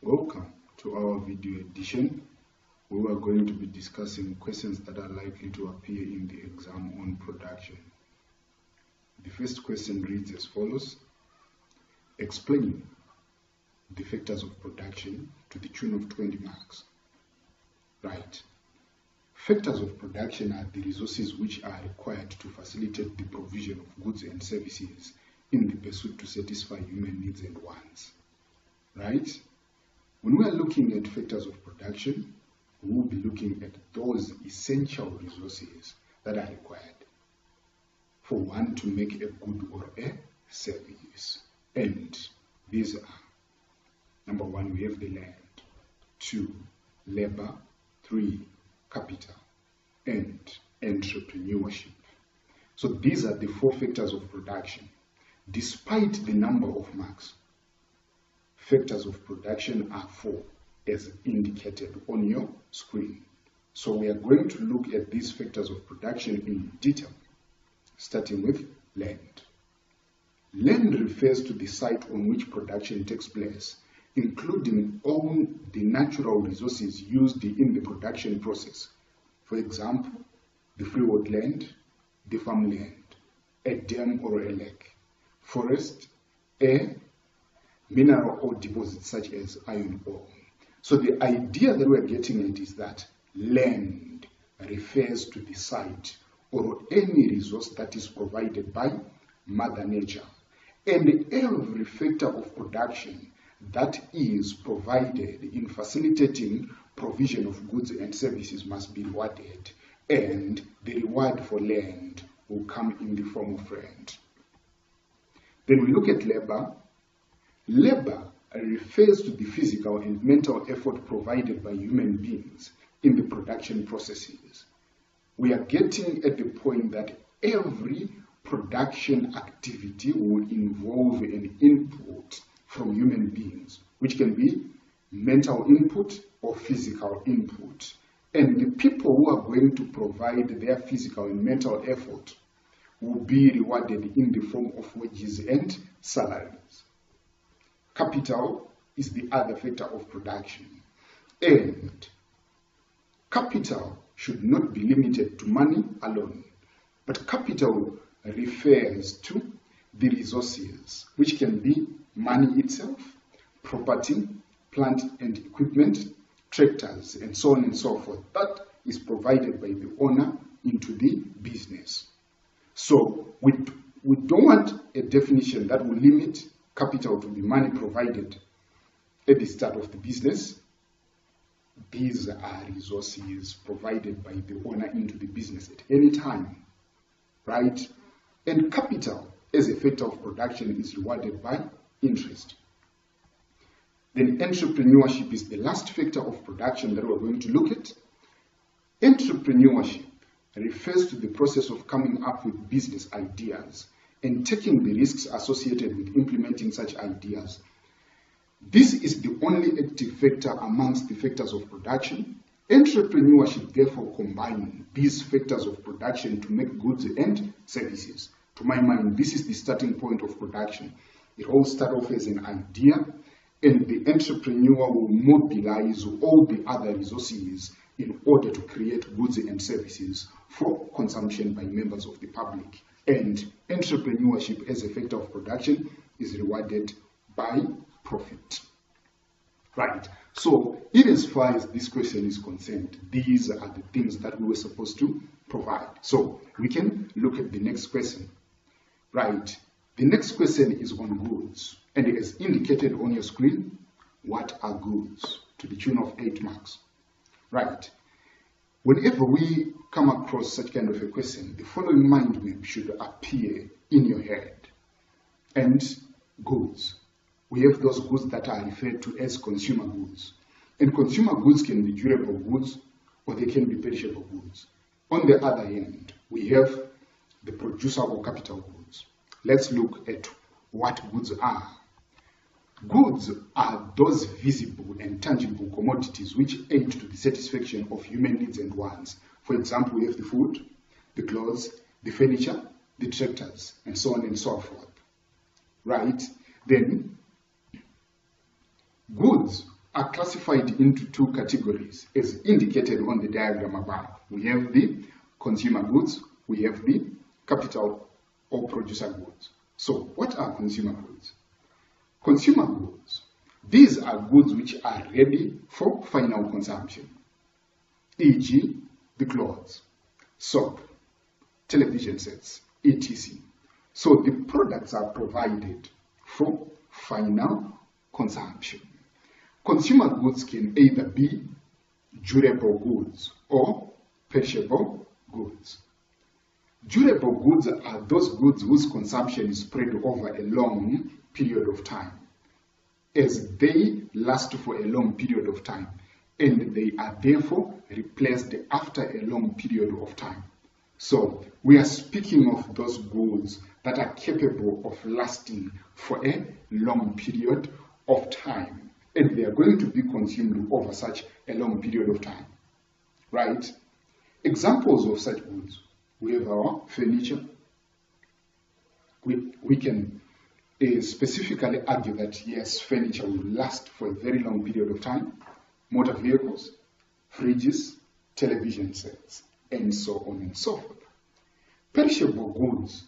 Welcome to our video edition. We are going to be discussing questions that are likely to appear in the exam on production. The first question reads as follows. Explain the factors of production to the tune of 20 marks. Right. Factors of production are the resources which are required to facilitate the provision of goods and services in the pursuit to satisfy human needs and wants. Right? When we are looking at factors of production, we will be looking at those essential resources that are required for one to make a good or a service. And these are, number one, we have the land, 2, labor, 3, capital, and entrepreneurship. So these are the 4 factors of production. Despite the number of marks, factors of production are 4 as indicated on your screen. So we are going to look at these factors of production in detail, starting with land. Land refers to the site on which production takes place, including all the natural resources used in the production process. For example, the freehold land, the farmland, a dam or a lake, forest, air, mineral ore deposits such as iron ore. So the idea that we're getting at is that land refers to the site or any resource that is provided by Mother Nature. And every factor of production that is provided in facilitating provision of goods and services must be rewarded, and the reward for land will come in the form of rent. Then we look at labor. Labor refers to the physical and mental effort provided by human beings in the production processes. We are getting at the point that every production activity will involve an input from human beings, which can be mental input or physical input. And the people who are going to provide their physical and mental effort will be rewarded in the form of wages and salaries. Capital is the other factor of production. And capital should not be limited to money alone, but capital refers to the resources, which can be money itself, property, plant and equipment, tractors, and so on and so forth. That is provided by the owner into the business. So we don't want a definition that will limit capital to be money provided at the start of the business. These are resources provided by the owner into the business at any time, right? And capital as a factor of production is rewarded by interest. Then entrepreneurship is the last factor of production that we're going to look at. Entrepreneurship refers to the process of coming up with business ideas and taking the risks associated with implementing such ideas. This is the only active factor amongst the factors of production. Entrepreneurship therefore combines these factors of production to make goods and services. To my mind, this is the starting point of production. It all starts off as an idea, and the entrepreneur will mobilize all the other resources in order to create goods and services for consumption by members of the public. And entrepreneurship as a factor of production is rewarded by profit. Right. So, in as far as this question is concerned, these are the things that we were supposed to provide. So, we can look at the next question. Right. The next question is on goods. And it is indicated on your screen, what are goods? To the tune of 8 marks. Right. Whenever we come across such kind of a question, the following mind map should appear in your head. And goods. We have those goods that are referred to as consumer goods. And consumer goods can be durable goods or they can be perishable goods. On the other hand, we have the producer or capital goods. Let's look at what goods are. Goods are those visible and tangible commodities which aid to the satisfaction of human needs and wants. For example, we have the food, the clothes, the furniture, the tractors, and so on and so forth. Right? Then, goods are classified into two categories as indicated on the diagram above. We have the consumer goods, we have the capital or producer goods. So what are consumer goods? Consumer goods, these are goods which are ready for final consumption, e.g. the clothes, soap, television sets, etc. So the products are provided for final consumption. Consumer goods can either be durable goods or perishable goods. Durable goods are those goods whose consumption is spread over a long period of time, as they last for a long period of time, and they are therefore replaced after a long period of time. So we are speaking of those goods that are capable of lasting for a long period of time, and they are going to be consumed over such a long period of time, right? Examples of such goods, we have our furniture. We can specifically argue that yes, furniture will last for a very long period of time. Motor vehicles, fridges, television sets, and so on and so forth. Perishable goods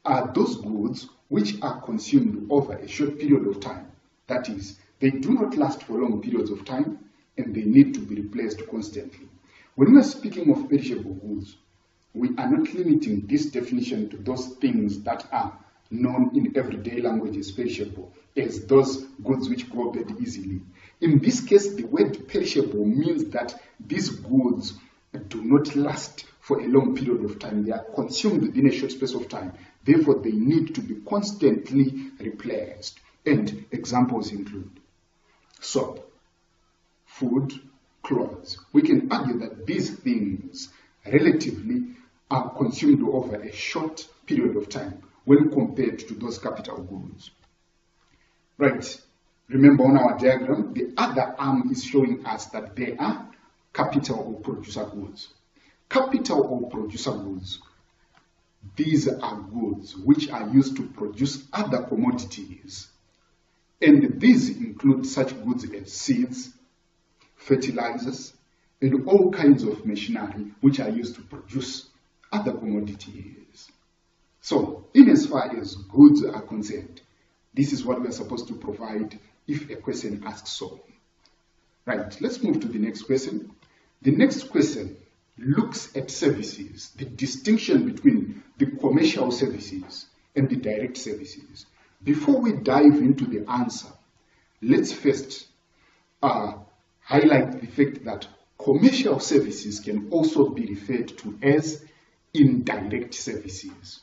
are those goods which are consumed over a short period of time. That is, they do not last for long periods of time and they need to be replaced constantly. When we are speaking of perishable goods, we are not limiting this definition to those things that are known in everyday language as perishable, as those goods which go bad easily. In this case, the word perishable means that these goods do not last for a long period of time. They are consumed within a short space of time. Therefore, they need to be constantly replaced. And examples include soap, food, clothes. We can argue that these things relatively are consumed over a short period of time when compared to those capital goods. Right. Remember on our diagram, the other arm is showing us that they are capital or producer goods. Capital or producer goods, these are goods which are used to produce other commodities. And these include such goods as seeds, fertilizers, and all kinds of machinery which are used to produce other commodities. So, in as far as goods are concerned, this is what we are supposed to provide if a question asks so. Right, let's move to the next question. The next question looks at services, the distinction between the commercial services and the direct services. Before we dive into the answer, let's first highlight the fact that commercial services can also be referred to as indirect services.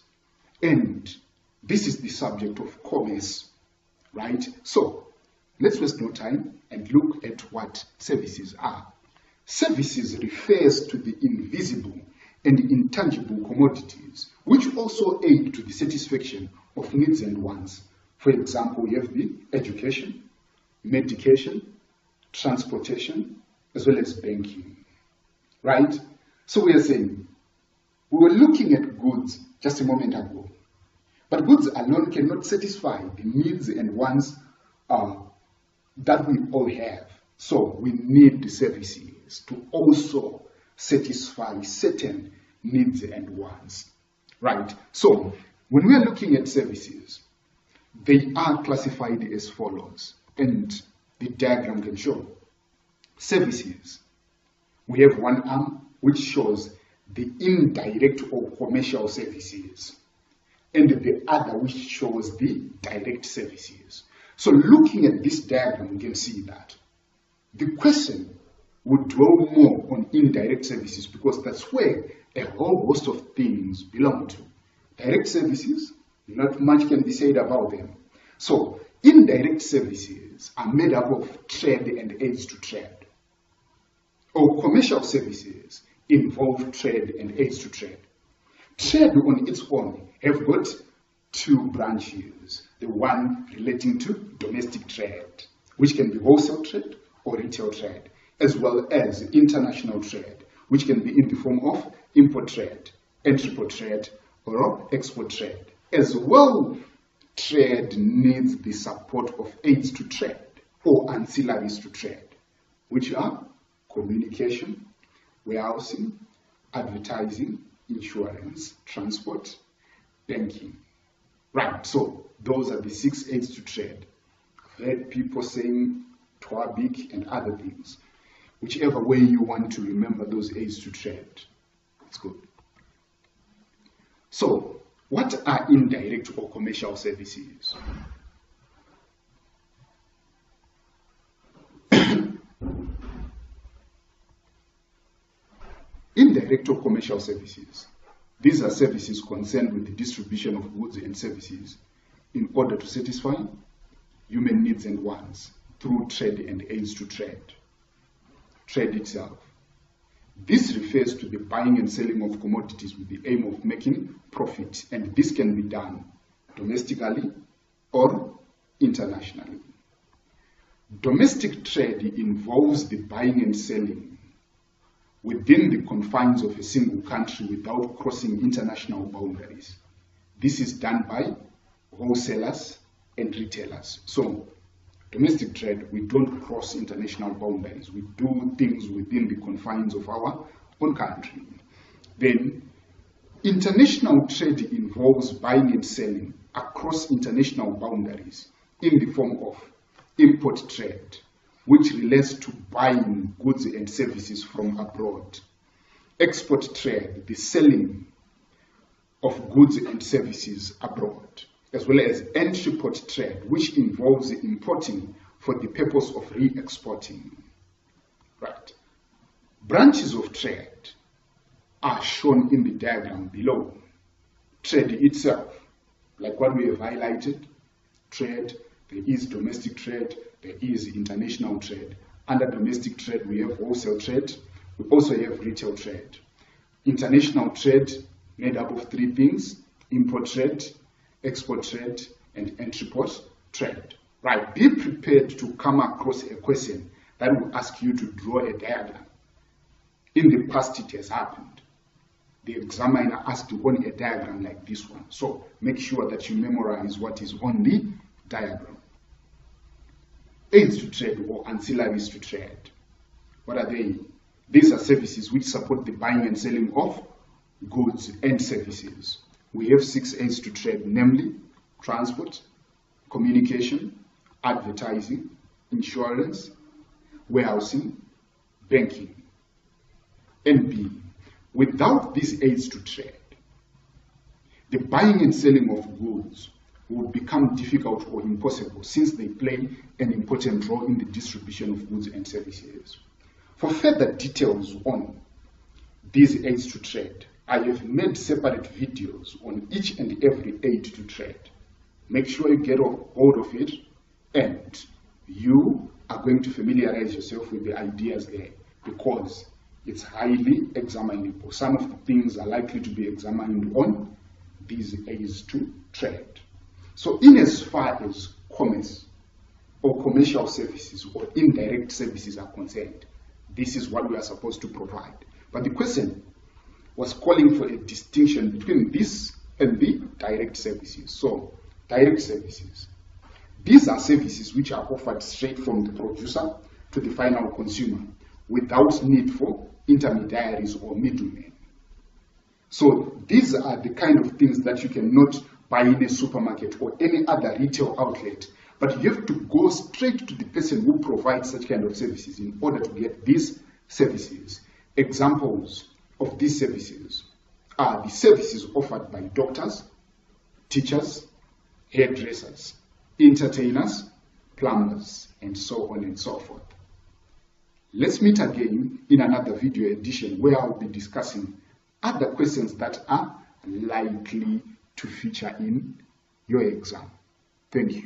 And this is the subject of commerce, right? So let's waste no time and look at what services are. Services refers to the invisible and intangible commodities which also aid to the satisfaction of needs and wants. For example, we have the education, medication, transportation, as well as banking, right? So we are saying, we were looking at goods just a moment ago, but goods alone cannot satisfy the needs and wants that we all have. So we need the services to also satisfy certain needs and wants, right? So when we are looking at services, they are classified as follows, and the diagram can show. Services, we have one arm which shows the indirect or commercial services, and the other which shows the direct services. So looking at this diagram, we can see that the question would dwell more on indirect services because that's where a whole host of things belong to. Direct services, not much can be said about them. So indirect services are made up of trade and aids to trade. Or commercial services involve trade and aids to trade. Trade on its own have got two branches. The one relating to domestic trade, which can be wholesale trade or retail trade, as well as international trade, which can be in the form of import trade, entrepot trade, or export trade. As well, trade needs the support of aids to trade. or ancillaries to trade, which are communication, warehousing, advertising, insurance, transport, banking. Right, so those are the 6 aids to trade. I've heard people saying TWABIC and other things. Whichever way you want to remember those aids to trade, it's good. So, what are indirect or commercial services? Indirect or commercial services. These are services concerned with the distribution of goods and services in order to satisfy human needs and wants through trade and aids to trade. Trade itself. This refers to the buying and selling of commodities with the aim of making profit, and this can be done domestically or internationally. Domestic trade involves the buying and selling within the confines of a single country without crossing international boundaries. This is done by wholesalers and retailers. So, domestic trade, we don't cross international boundaries. We do things within the confines of our own country. Then, international trade involves buying and selling across international boundaries in the form of import trade, which relates to buying goods and services from abroad. Export trade, the selling of goods and services abroad, as well as entrepot trade, which involves importing for the purpose of re-exporting. Right. Branches of trade are shown in the diagram below. Trade itself, like what we have highlighted, trade, there is domestic trade, there is international trade. Under domestic trade, we have wholesale trade. We also have retail trade. International trade made up of 3 things: import trade, export trade, and entrepot trade. Right, be prepared to come across a question that will ask you to draw a diagram. In the past, it has happened. The examiner asked you on a diagram like this one. So make sure that you memorize what is on the diagram. Aids to trade or ancillaries to trade. What are they? These are services which support the buying and selling of goods and services. We have 6 aids to trade, namely transport, communication, advertising, insurance, warehousing, banking. And B, without these aids to trade, the buying and selling of goods will become difficult or impossible since they play an important role in the distribution of goods and services. For further details on these aids to trade, I have made separate videos on each and every aid to trade. Make sure you get a hold of it, and you are going to familiarize yourself with the ideas there, because it's highly examinable. Some of the things are likely to be examined on these aids to trade. So in as far as commerce or commercial services or indirect services are concerned, this is what we are supposed to provide. But the question was calling for a distinction between this and the direct services. So, direct services. These are services which are offered straight from the producer to the final consumer without need for intermediaries or middlemen. So, these are the kind of things that you cannot buy in a supermarket or any other retail outlet, but you have to go straight to the person who provides such kind of services in order to get these services. Examples of these services are the services offered by doctors, teachers, hairdressers, entertainers, plumbers, and so on and so forth. Let's meet again in another video edition where I'll be discussing other questions that are likely to feature in your exam. Thank you.